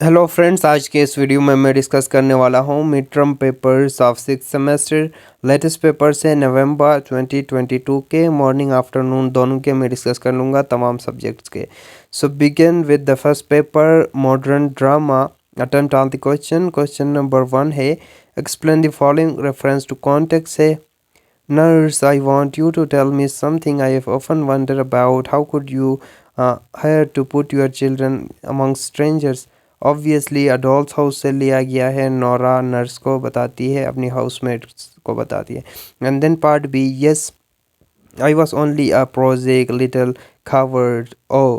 Hello friends, आज के इस वीडियो में मैं डिस्कस करने वाला हूँ mid term papers of 6th semester. Latest papers है नवंबर 2022 के। मॉर्निंग आफ्टरनून दोनों के मैं डिस्कस कर लूँगा तमाम सब्जेक्ट्स के। So begin with the first paper modern drama. Attempt all the question number 1 है explain the following. Reference to context है Nurse, I want you to tell me something I have often wondered about. How could you hire to put your children among strangers? Obviously, adults house से लिया गया है। Nora nurse को बताती है, अपनी housemates को बताती है। And then part B, yes I was only a prosaic little coward. Oh,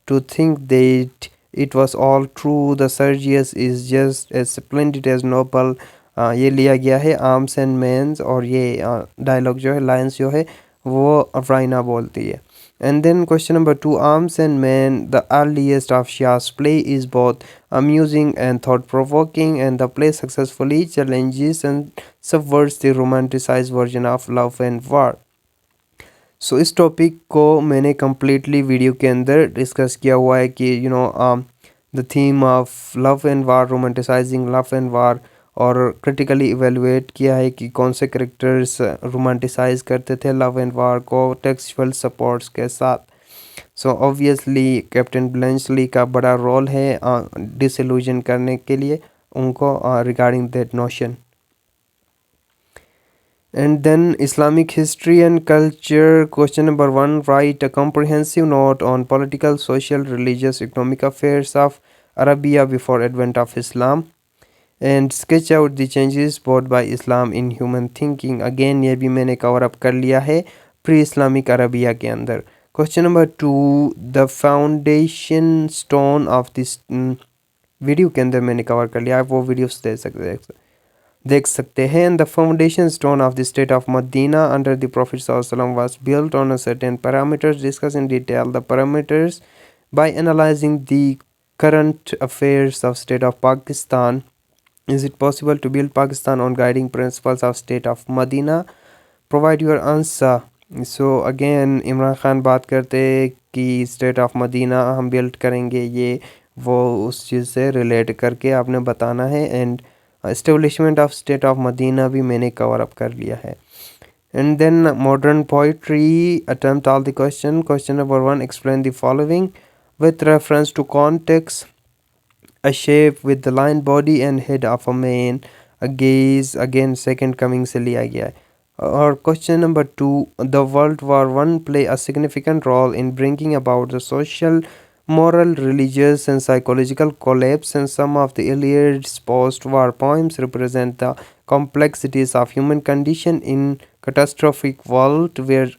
to think that it was all true. The Sergius is just as splendid as noble. ये लिया गया है आर्म्स एंड मेंस, और ये dialogue जो है, lines जो है, वो राइना बोलती है। And then question number 2, Arms and Men, the earliest of Shah's play, is both amusing and thought-provoking, and the play successfully challenges and subverts the romanticized version of love and war. इस topic को मैंने completely video के अंदर discuss किया हुआ है कि the theme of love and war, romanticising love and वार, और क्रिटिकली इवेलुएट किया है कि कौन से करेक्टर्स रोमांटिसाइज करते थे लव एंड वार को टेक्सचुअल सपोर्ट्स के साथ। सो ऑब्वियसली कैप्टन ब्लेंचली का बड़ा रोल है डिसइल्यूजन करने के लिए उनको regarding that notion. And then Islamic history and culture. Question number 1, write a comprehensive note on political, social, religious, economic affairs of Arabia before advent of Islam, and sketch out the changes brought by Islam in human thinking. Again ये भी मैंने cover up कर लिया है pre Islamic Arabia के अंदर। Question number 2, the foundation stone of this, video के अंदर मैंने कवर कर लिया है, वो वीडियोस देख सकते हैं। The foundation stone of the state of Medina under the prophet सल्लल्लाहु अलैहि वसल्लम was built on a certain parameters. Discuss in detail the parameters by analysing the current affairs of state of Pakistan. Is it possible to build Pakistan on guiding principles of state of Medina? Provide your answer. So again Imran Khan बात करते कि state of Medina हम build करेंगे, ये वो उस चीज़ से relate करके आपने बताना है। And establishment of state of Medina भी मैंने कवर अप कर लिया है। And then modern poetry, attempt all the question number 1, explain the following with reference to context. A shape with the line body and head of a man. A gaze, again second coming से लिया गया है। और question number 2, the World War One play a significant role in bringing about the social, moral, religious and psychological collapse, and some of the Iliad's post-war poems represent the complexities of human condition in catastrophic world where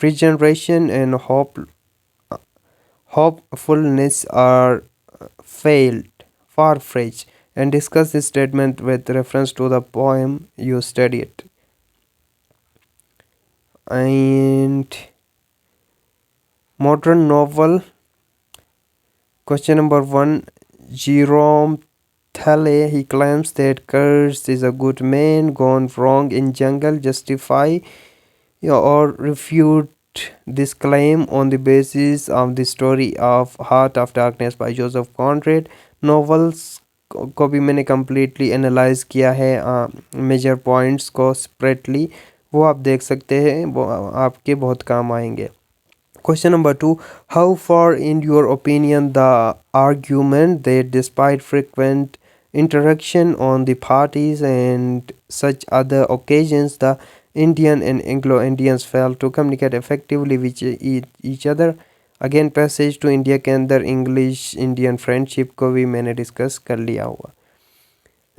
regeneration and hopefulness are failed, far-fetched, and discuss this statement with reference to the poem you studied. And modern novel, question number 1, Jerome Thale, he claims that Kurz is a good man gone wrong in jungle. Justify or refute this claim on the basis of the story of Heart of Darkness by Joseph Conrad. novels को भी मैंने completely analyze किया है major points को separately, वो आप देख सकते हैं, वो आपके बहुत काम आएंगे। Question number 2, how far in your opinion the argument that despite frequent interaction on the parties and such other occasions the Indian and Anglo-Indians failed to communicate effectively with each other? Again passage to India के अंदर English Indian friendship को भी मैंने discuss कर लिया हुआ।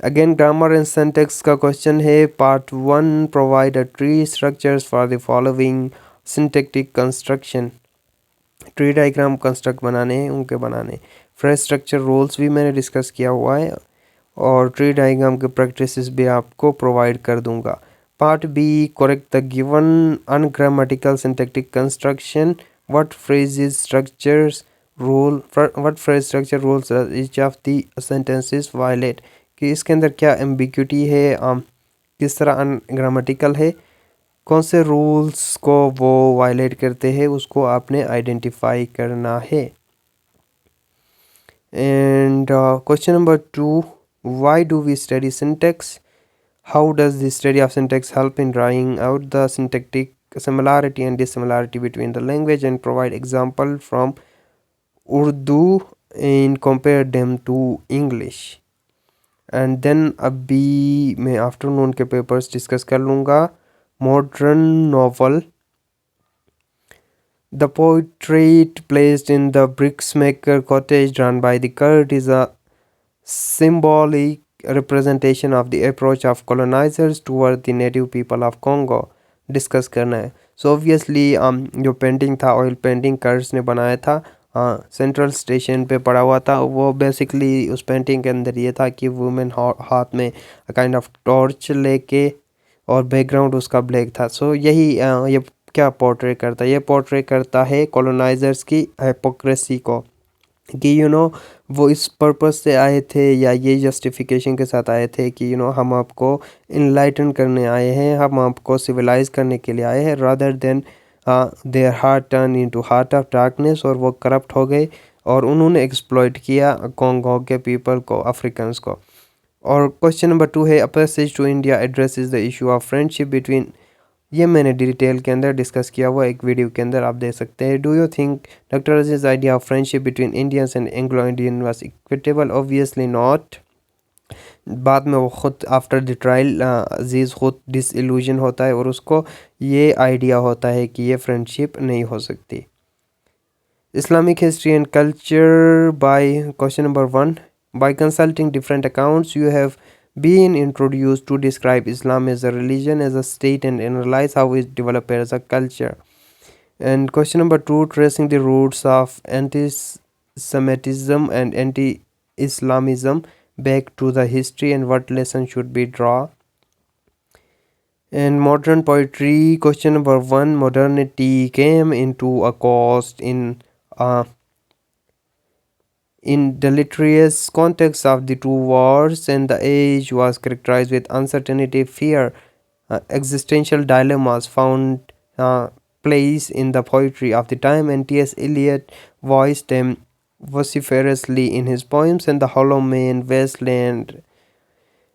Again grammar and syntax का question है part 1, provide a tree structures for the following syntactic construction. Tree diagram construct बनाने हैं, उनके बनाने। फ्रेज स्ट्रक्चर रूल्स भी मैंने डिस्कस किया हुआ है, और ट्री डायग्राम के प्रैक्टिसेस भी आपको प्रोवाइड कर दूंगा। Part b, correct the given ungrammatical syntactic construction. What phrases structures rules each of the sentences violate? कि इसके अंदर क्या एम्बिग्यूटी है, किस तरह अनग्रामेटिकल है, कौन से रूल्स को वो वायलेट करते हैं, उसको आपने आइडेंटिफाई करना है। And question number 2, why do we study syntax? How does the study of syntax help in drawing out the syntactic similarity and dissimilarity between the language, and provide example from Urdu and compare them to English? And then अभी मैं afternoon के papers discuss कर लूँगा. Modern novel, the portrait placed in the bricksmaker cottage run by the curt is a symbolic representation of the approach of colonizers toward the native people of Congo. Discuss करना है. So obviously जो painting था, oil painting कर्स ने बनाया था, central station पे पड़ा हुआ था. वो बेसिकली उस पेंटिंग के अंदर ये था कि वुमेन हाथ में काइंड ऑफ टॉर्च लेके, और बैकग्राउंड उसका ब्लैक था. सो यही ये क्या पोर्ट्रेट करता है? ये पोर्ट्रेट करता है कॉलोनाइजर्स की हिपोक्रेसी को, कि वो इस पर्पस से आए थे, या ये जस्टिफिकेशन के साथ आए थे कि हम आपको इनलाइटन करने आए हैं, हम आपको सिविलाइज करने के लिए आए हैं, rather than their heart turn into heart of darkness. और वो करप्ट हो गए और उन्होंने एक्सप्लॉइट किया कॉन्गो के पीपल को, अफ्रीकन्स को. और क्वेश्चन नंबर 2 है, a passage to India addresses the issue of friendship between. ये मैंने डिटेल के अंदर डिस्कस किया हुआ एक वीडियो के अंदर, आप देख सकते हैं. Do you think doctor Aziz idea of friendship between Indians and Anglo Indian was equitable? Obviously not. बाद में वो खुद आफ्टर द ट्रायल अजीज़ खुद डिसइल्यूजन होता है और उसको ये आइडिया होता है कि ये फ्रेंडशिप नहीं हो सकती. Islamic history and culture by question number 1. By consulting different accounts, you have been introduced to describe Islam as a religion, as a state, and analyze how it developed as a culture. And question number 2, tracing the roots of anti-Semitism and anti-Islamism back to the history, and what lesson should be drawn. And modern poetry, question number 1, modernity came into a cost uh, in deleterious context of the two wars, and the age was characterized with uncertainty, fear, existential dilemmas found place in the poetry of the time, and T.S. Eliot voiced them vociferously in his poems, and the hollow man, wasteland,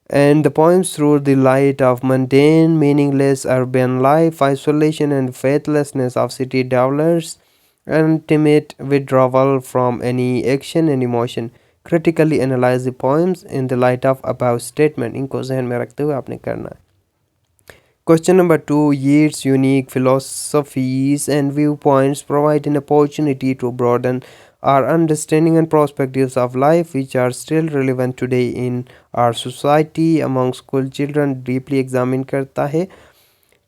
and the poems through the light of mundane, meaningless urban life, isolation and faithlessness of city dwellers, intimate withdrawal from any action and emotion. Critically analyze the poems in the light of above statement. इनको जहन में रखते हुए आपने करना है. Question number 2, Yeats' unique philosophies and viewpoints provide an opportunity to broaden our understanding and perspectives of life, which are still relevant today in our society. Among school children deeply examine करता है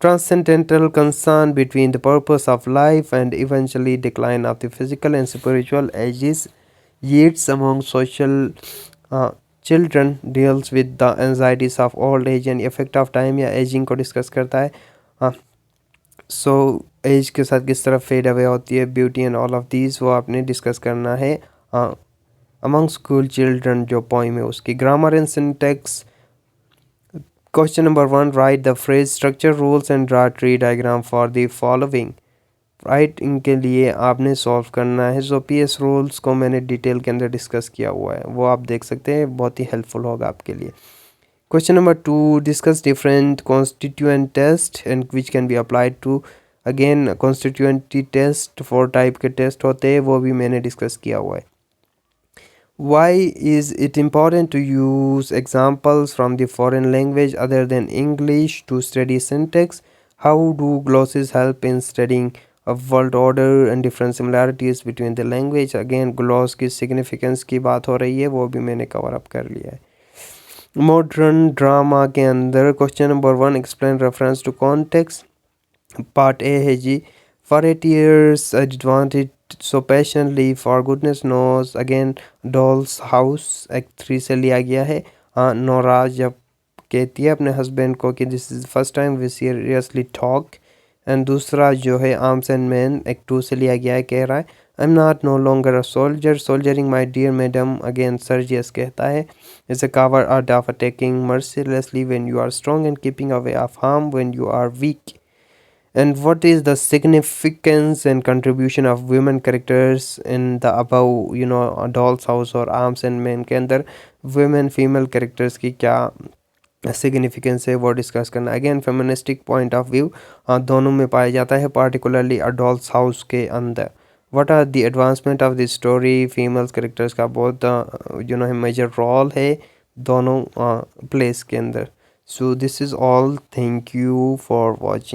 transcendental concern between the purpose of life and eventually decline of the physical and spiritual ages. Yeats among social children deals with the anxieties of old age and effect of time या ageing को discuss करता है. So as के साथ किस तरह fade away होती है beauty and all of these, वो आपने डिस्कस करना है. अमंग स्कूल चिल्ड्रन जो पोइम है उसकी. Grammar and syntax, question number 1, write the phrase structure rules and draw tree diagram for the following. Right, इनके लिए आपने सॉल्व करना है. सो पीएस रूल्स को मैंने डिटेल के अंदर डिस्कस किया हुआ है, वो आप देख सकते हैं, बहुत ही हेल्पफुल होगा आपके लिए. Question number 2, discuss different constituent test and which can be applied to. Again constituency test 4 type के टेस्ट होते हैं, वो भी मैंने डिस्कस किया हुआ है. Why is it important to use examples from the foreign language other than English to study syntax? How do glosses help in studying a world order and different similarities between the language? Again gloss की significance की बात हो रही है, वो भी मैंने cover up कर लिया है. मॉडर्न ड्रामा के अंदर question number 1, explain reference to context. Part A है जी, for 8 years I did want it so passionately, for goodness knows. Again dolls house act 3 से लिया गया है. नोरा जब कहती है अपने हस्बैंड को कि this is first time we seriously talk. And दूसरा जो है आर्म्स एंड मैन एक्ट 2 से लिया गया है, कह रहा है I am not no longer a soldier soldiering my dear madam. Again Sergius कहता है it's a cover art of attacking mercilessly when you are strong and keeping away of harm when you are weak. And what is the significance and contribution of women characters in the above, Doll's House और Arms and Men के अंदर women female characters की क्या significance है वो discuss करना। Again feministic point of view दोनों में पाया जाता है, पार्टिकुलरली अडोल्ट हाउस के अंदर। What are the advancement of the story, female characters का बहुत मेजर रोल है दोनों प्लेस के अंदर। So this is all, thank you for watching.